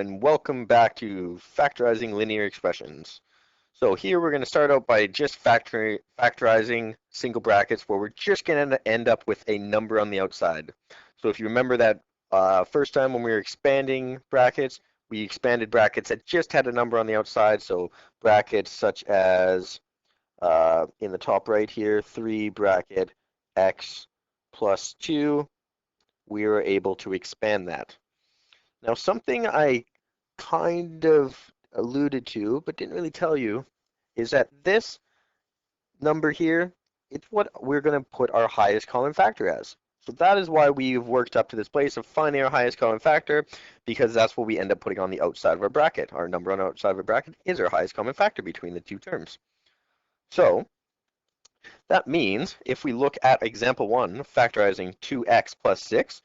and welcome back to Factorizing Linear Expressions. So here we're going to start out by just factorizing single brackets where we're just going to end up with a number on the outside. So if you remember that first time when we were expanding brackets, we expanded brackets that just had a number on the outside. So brackets such as in the top right here, 3 bracket x plus 2, we were able to expand that. Now, something I kind of alluded to, but didn't really tell you, is that this number here, it's what we're going to put our highest common factor as. So that is why we've worked up to this place of finding our highest common factor, because that's what we end up putting on the outside of our bracket. Our number on the outside of a bracket is our highest common factor between the two terms. So that means if we look at example 1, factorizing 2x plus 6,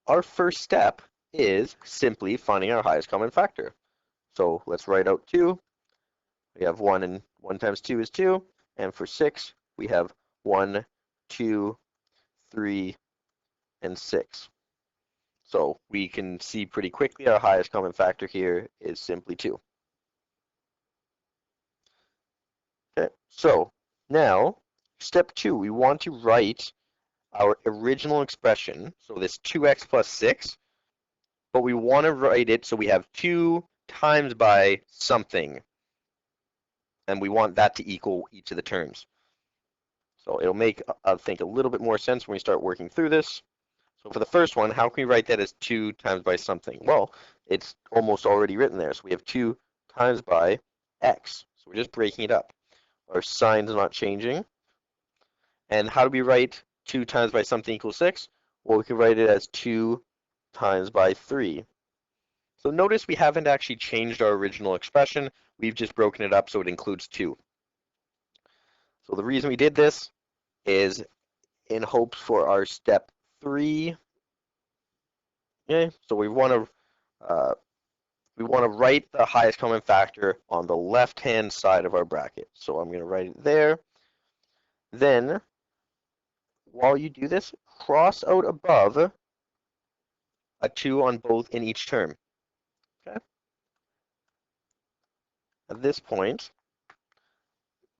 our first step is simply finding our highest common factor. So let's write out 2. We have 1 and 1 times 2 is 2. And for 6, we have 1, 2, 3, and 6. So we can see pretty quickly our highest common factor here is simply 2. Okay, so now step 2, we want to write our original expression. So this 2x plus 6, but we want to write it so we have 2 times by something. And we want that to equal each of the terms. So it'll make, I think, a little bit more sense when we start working through this. So for the first one, how can we write that as 2 times by something? Well, it's almost already written there. So we have 2 times by x. So we're just breaking it up. Our sign's not changing. And how do we write 2 times by something equals 6? Well, we can write it as 2 times by 3. So notice we haven't actually changed our original expression. We've just broken it up so it includes 2. So the reason we did this is in hopes for our step 3. Okay, so we want to write the highest common factor on the left-hand side of our bracket. So I'm going to write it there. Then, while you do this, cross out above a 2 on both in each term. Okay. At this point,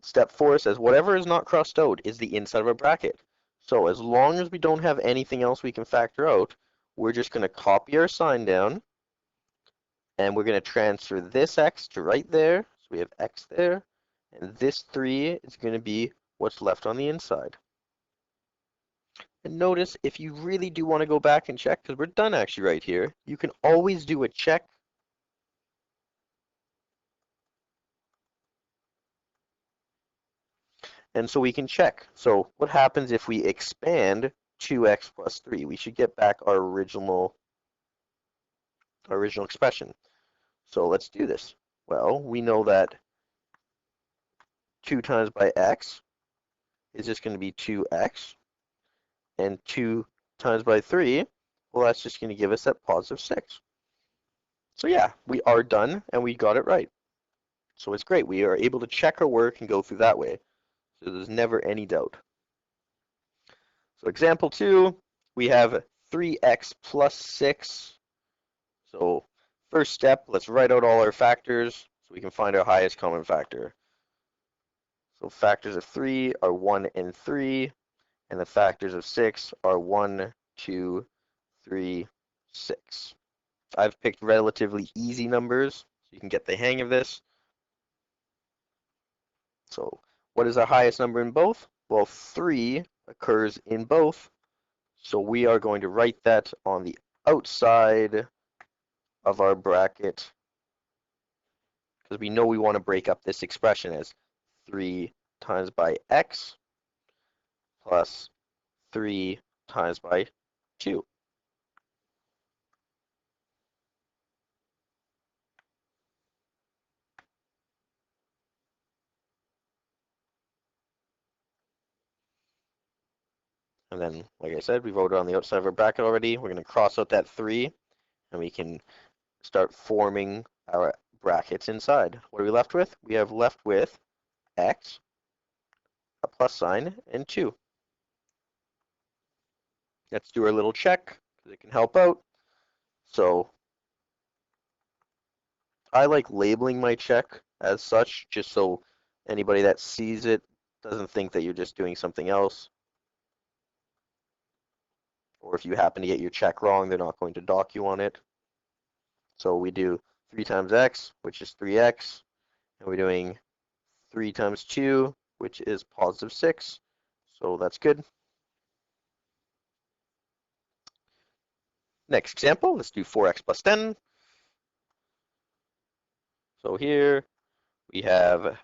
step 4 says whatever is not crossed out is the inside of a bracket. So as long as we don't have anything else we can factor out, we're just going to copy our sign down, and we're going to transfer this x to right there. So we have x there, and this 3 is going to be what's left on the inside. And notice if you really do want to go back and check, because we're done actually right here, you can always do a check. And so we can check. So what happens if we expand 2x plus 3? We should get back our original expression. So let's do this. Well, we know that 2 times by x is just going to be 2x. And 2 times by 3, well, that's just going to give us that positive 6. So yeah, we are done, and we got it right. So it's great. We are able to check our work and go through that way. So there's never any doubt. So example 2, we have 3x plus 6. So first step, let's write out all our factors so we can find our highest common factor. So factors of 3 are 1 and 3, and the factors of 6 are 1, 2, 3, 6. I've picked relatively easy numbers so you can get the hang of this. So what is our highest number in both? Well, 3 occurs in both, so we are going to write that on the outside of our bracket because we know we want to break up this expression as 3 times by x plus 3 times by 2. And then, like I said, we wrote it on the outside of our bracket already. We're going to cross out that 3, and we can start forming our brackets inside. What are we left with? We have left with x, a plus sign, and 2. Let's do our little check, because it can help out. So I like labeling my check as such, just so anybody that sees it doesn't think that you're just doing something else. Or if you happen to get your check wrong, they're not going to dock you on it. So we do 3 times x, which is 3x, and we're doing 3 times 2, which is positive 6. So that's good. Next example, let's do 4x plus 10. So here we have to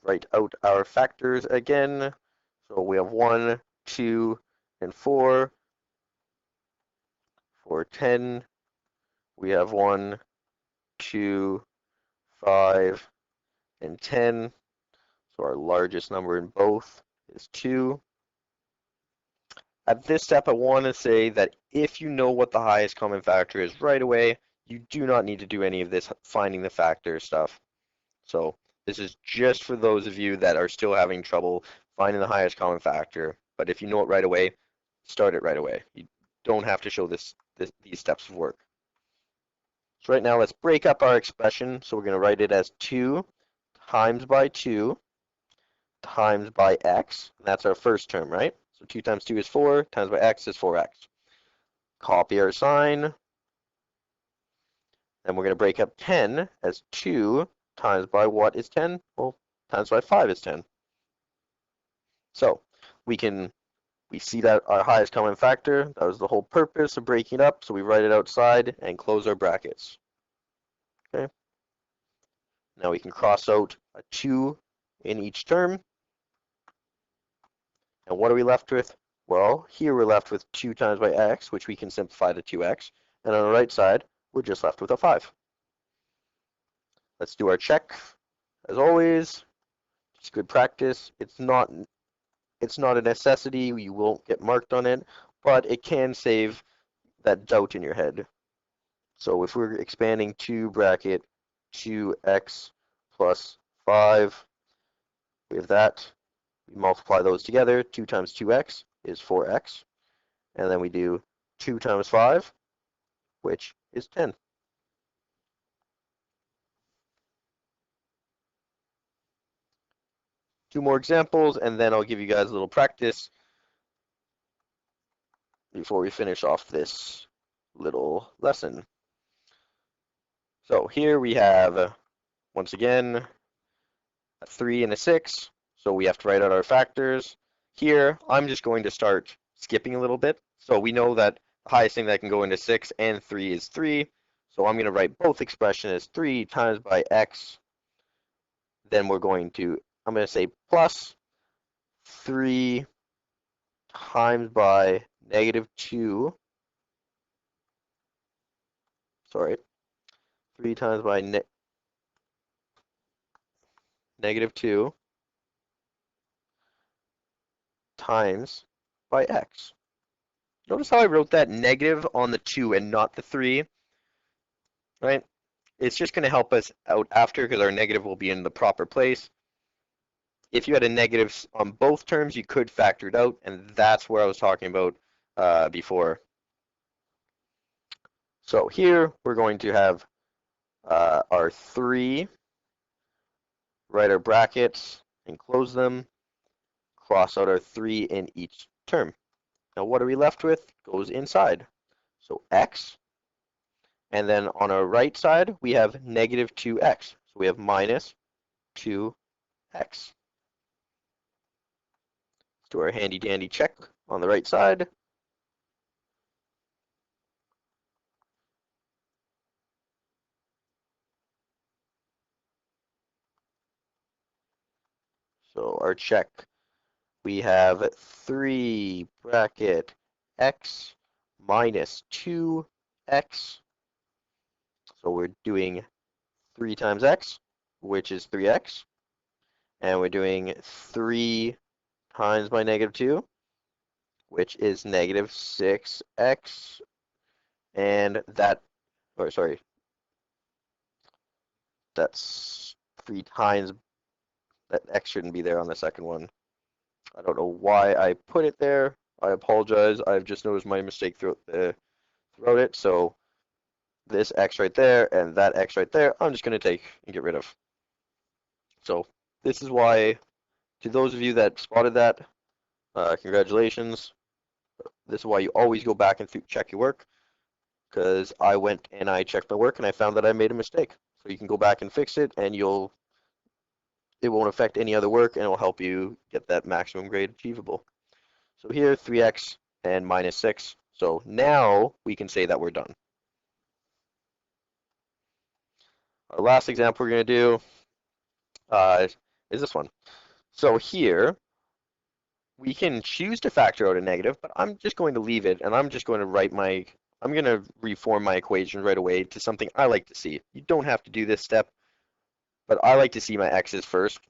write out our factors again. So we have 1, 2, and 4. For 10, we have 1, 2, 5, and 10. So our largest number in both is 2. At this step, I want to say that if you know what the highest common factor is right away, you do not need to do any of this finding the factor stuff. So this is just for those of you that are still having trouble finding the highest common factor. But if you know it right away, start it right away. You don't have to show these steps of work. So right now, let's break up our expression. So we're going to write it as 2 times by 2 times by x. And that's our first term, right? So 2 times 2 is 4, times by x is 4x. Copy our sign. Then we're going to break up 10 as 2 times by what is 10? Well, times by 5 is 10. So we see that our highest common factor, that was the whole purpose of breaking it up. So we write it outside and close our brackets. Okay. Now we can cross out a 2 in each term. And what are we left with? Well, here we're left with 2 times by x, which we can simplify to 2x. And on the right side, we're just left with a 5. Let's do our check. As always, it's good practice. It's not a necessity. You won't get marked on it, but it can save that doubt in your head. So if we're expanding 2 bracket 2x plus 5, we have that. We multiply those together. 2 times 2x is 4x. And then we do 2 times 5, which is 10. Two more examples, and then I'll give you guys a little practice before we finish off this little lesson. So here we have, once again, a 3 and a 6. So we have to write out our factors. Here, I'm just going to start skipping a little bit. So we know that the highest thing that can go into 6 and 3 is 3. So I'm going to write both expressions as 3 times by x. Then I'm going to say plus 3 times by negative 2. Sorry. 3 times by negative 2 times by x. Notice how I wrote that negative on the 2 and not the 3, right? It's just going to help us out after because our negative will be in the proper place. If you had a negative on both terms, you could factor it out, and that's where I was talking about before. So here we're going to have our 3, write our brackets and close them, cross out our 3 in each term. Now what are we left with? Goes inside. So x, and then on our right side, we have negative 2x. So we have minus 2x. Let's do our handy dandy check on the right side. So our check, we have 3 bracket x minus 2x. So we're doing 3 times x, which is 3x. And we're doing 3 times by negative 2, which is negative 6x. And that, or sorry, that's 3 times, that x shouldn't be there on the second one. I don't know why I put it there. I apologize. I've just noticed my mistake throughout it. So this x right there and that x right there, I'm just going to take and get rid of. So this is why, to those of you that spotted that, congratulations. This is why you always go back and check your work, because I went and I checked my work and I found that I made a mistake. So you can go back and fix it, and it won't affect any other work, and it will help you get that maximum grade achievable. So here, 3x and minus 6. So now we can say that we're done. Our last example we're going to do is this one. So here, we can choose to factor out a negative, but I'm just going to leave it, and I'm just going to I'm going to reform my equation right away to something I like to see. You don't have to do this step, but I like to see my x's first,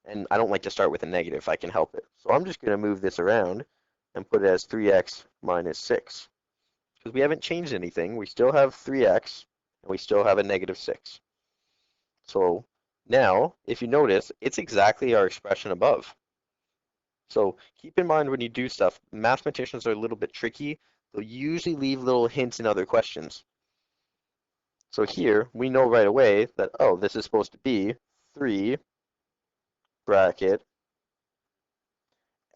and I don't like to start with a negative if I can help it. So I'm just going to move this around and put it as 3x minus 6. Because we haven't changed anything. We still have 3x, and we still have a negative 6. So now, if you notice, it's exactly our expression above. So keep in mind when you do stuff, mathematicians are a little bit tricky. They'll usually leave little hints in other questions. So here, we know right away that, oh, this is supposed to be 3 bracket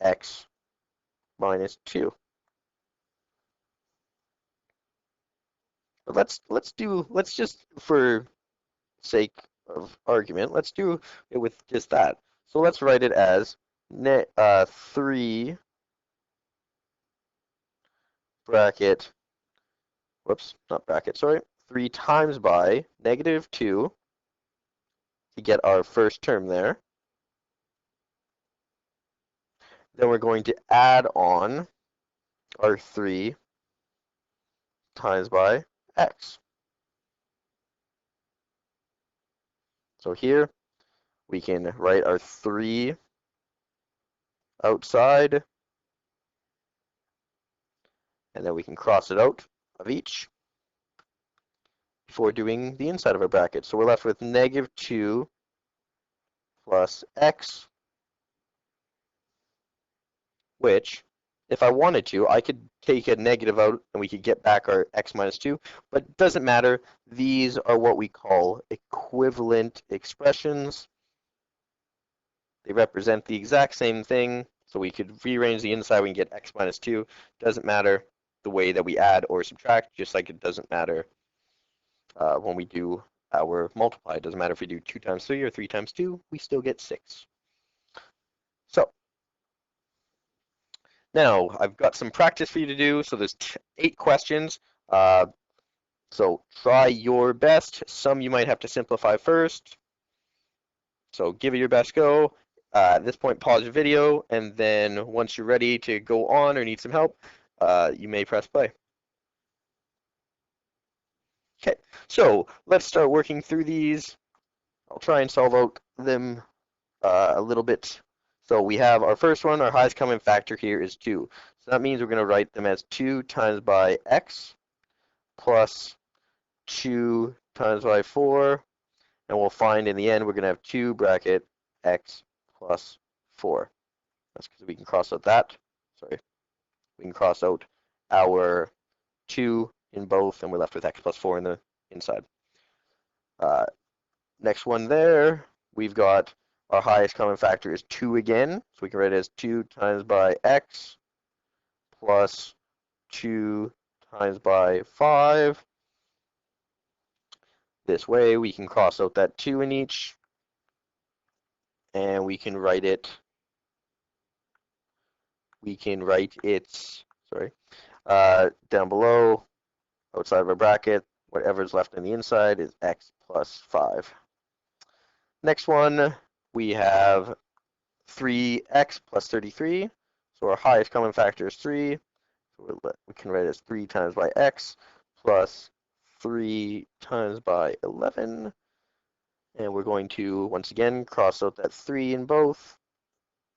x minus 2. But let's just, for sake of argument, let's do it with just that. So let's write it as 3 bracket, whoops, not bracket, sorry, 3 times by negative 2 to get our first term there. Then we're going to add on our 3 times by x. So here we can write our 3 outside, and then we can cross it out of each before doing the inside of our bracket. So we're left with negative 2 plus x, which, if I wanted to, I could take a negative out and we could get back our x minus 2, but it doesn't matter. These are what we call equivalent expressions. They represent the exact same thing, so we could rearrange the inside, we can get x minus 2. Doesn't matter the way that we add or subtract, just like it doesn't matter when we do our multiply. It doesn't matter if we do 2 times 3 or 3 times 2, we still get 6. So now I've got some practice for you to do. So there's 8 questions. So try your best. Some you might have to simplify first. So give it your best go. At this point, pause your video, and then once you're ready to go on or need some help, you may press play. Okay, so let's start working through these. I'll try and solve out them a little bit. So we have our first one, our highest common factor here is 2. So that means we're going to write them as 2 times by x plus 2 times by 4. And we'll find in the end we're going to have 2 bracket x plus 4. That's because we can cross out that. Sorry. We can cross out our 2 in both, and we're left with x plus 4 in the inside. Next one there, we've got our highest common factor is 2 again. So we can write it as 2 times by x plus 2 times by 5. This way we can cross out that 2 in each, and we can write it, sorry, down below, outside of our bracket, whatever's left in the inside is x plus 5. Next one, we have 3x plus 33. So our highest common factor is 3. So we can write it as 3 times by x plus 3 times by 11. And we're going to, once again, cross out that 3 in both,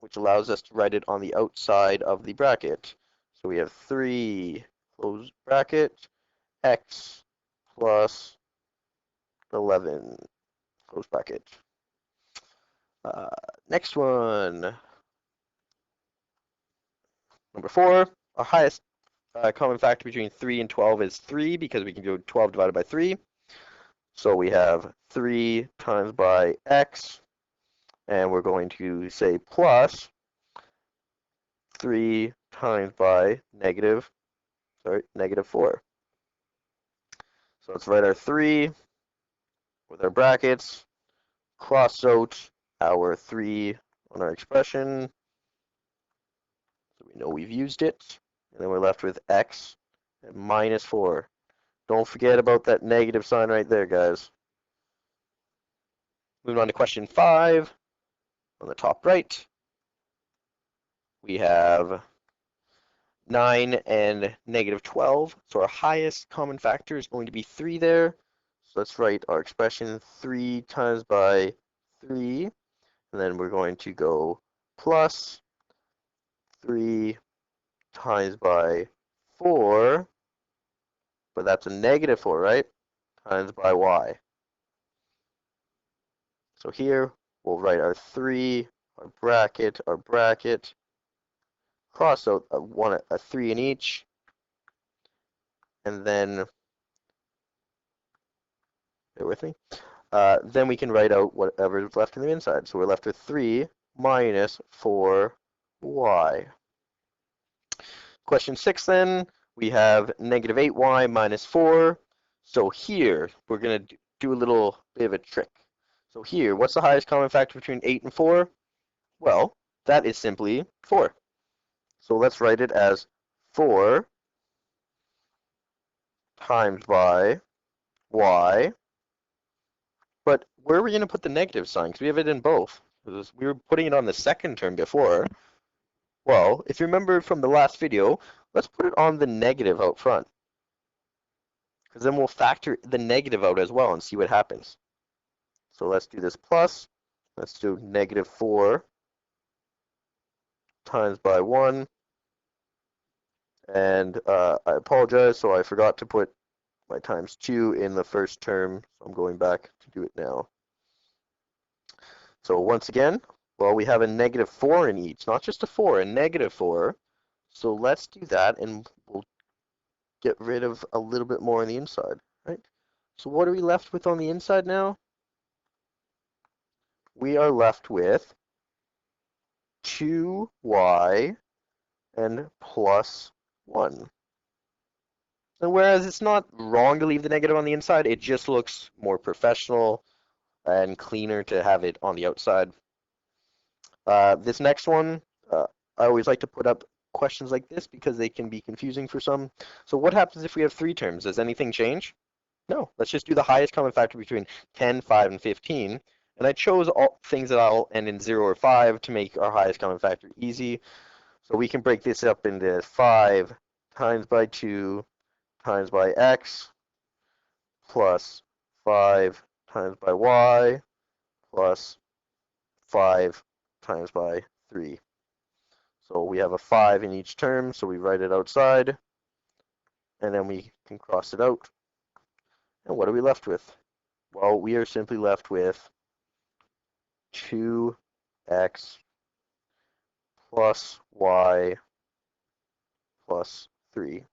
which allows us to write it on the outside of the bracket. So we have 3, close bracket, x plus 11, close bracket. Next one, number 4, our highest common factor between 3 and 12 is 3 because we can do 12 divided by 3. So we have 3 times by x, and we're going to say plus 3 times by negative 4. So let's write our 3 with our brackets, cross out our 3 on our expression, so we know we've used it, and then we're left with x and minus 4. Don't forget about that negative sign right there, guys. Moving on to question 5, on the top right, we have 9 and negative 12. So our highest common factor is going to be 3 there. So let's write our expression 3 times by 3. And then we're going to go plus 3 times by 4. But that's a negative 4, right? Times by y. So here we'll write our 3, our bracket, cross out a 3 in each, and then, bear with me, then we can write out whatever is left on the inside. So we're left with 3 minus 4y. Question 6 then, we have negative 8y minus 4. So here, we're going to do a little bit of a trick. So here, what's the highest common factor between 8 and 4? Well, that is simply 4. So let's write it as 4 times by y. But where are we going to put the negative sign? Because we have it in both. We were putting it on the second term before. Well, if you remember from the last video, let's put it on the negative out front. Because then we'll factor the negative out as well and see what happens. So let's do this plus. Let's do negative 4 times by 1. And I apologize, so I forgot to put my times 2 in the first term, so I'm going back to do it now. So once again, well, we have a negative 4 in each, not just a 4, a negative 4. So let's do that, and we'll get rid of a little bit more on the inside, right? So what are we left with on the inside now? We are left with 2y and plus 1. And whereas it's not wrong to leave the negative on the inside, it just looks more professional and cleaner to have it on the outside. This next one, I always like to put up questions like this because they can be confusing for some. So what happens if we have 3 terms? Does anything change? No, let's just do the highest common factor between 10, 5, and 15. And I chose all things that all end in 0 or 5 to make our highest common factor easy. So we can break this up into 5 times by 2 times by x plus 5 times by y plus 5 times by 3. So we have a 5 in each term, so we write it outside, and then we can cross it out. And what are we left with? Well, we are simply left with 2x plus y plus 3.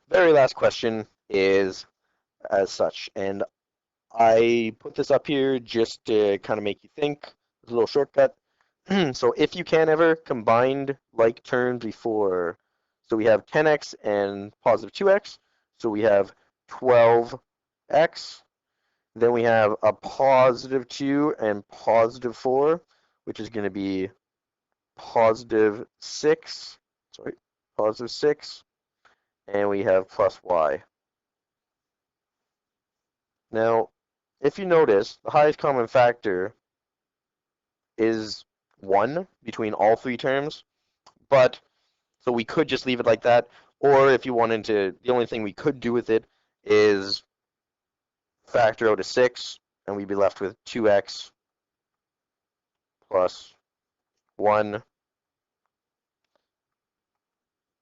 Very last question is as such, and I put this up here just to kind of make you think. It's a little shortcut. So if you can ever combined like terms before, so we have 10x and positive 2x, so we have 12x, then we have a positive 2 and positive 4, which is going to be positive 6, and we have plus y. Now, if you notice, the highest common factor is 1 between all 3 terms, but so we could just leave it like that, or if you wanted to, the only thing we could do with it is factor out a 6, and we'd be left with 2x plus 1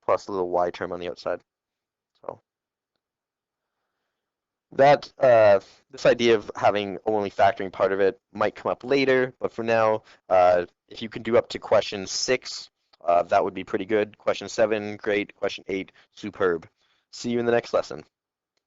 plus a little y term on the outside. So that this idea of having only factoring part of it might come up later, but for now, if you can do up to question 6 That would be pretty good. Question 7, great. Question 8, superb. See you in the next lesson.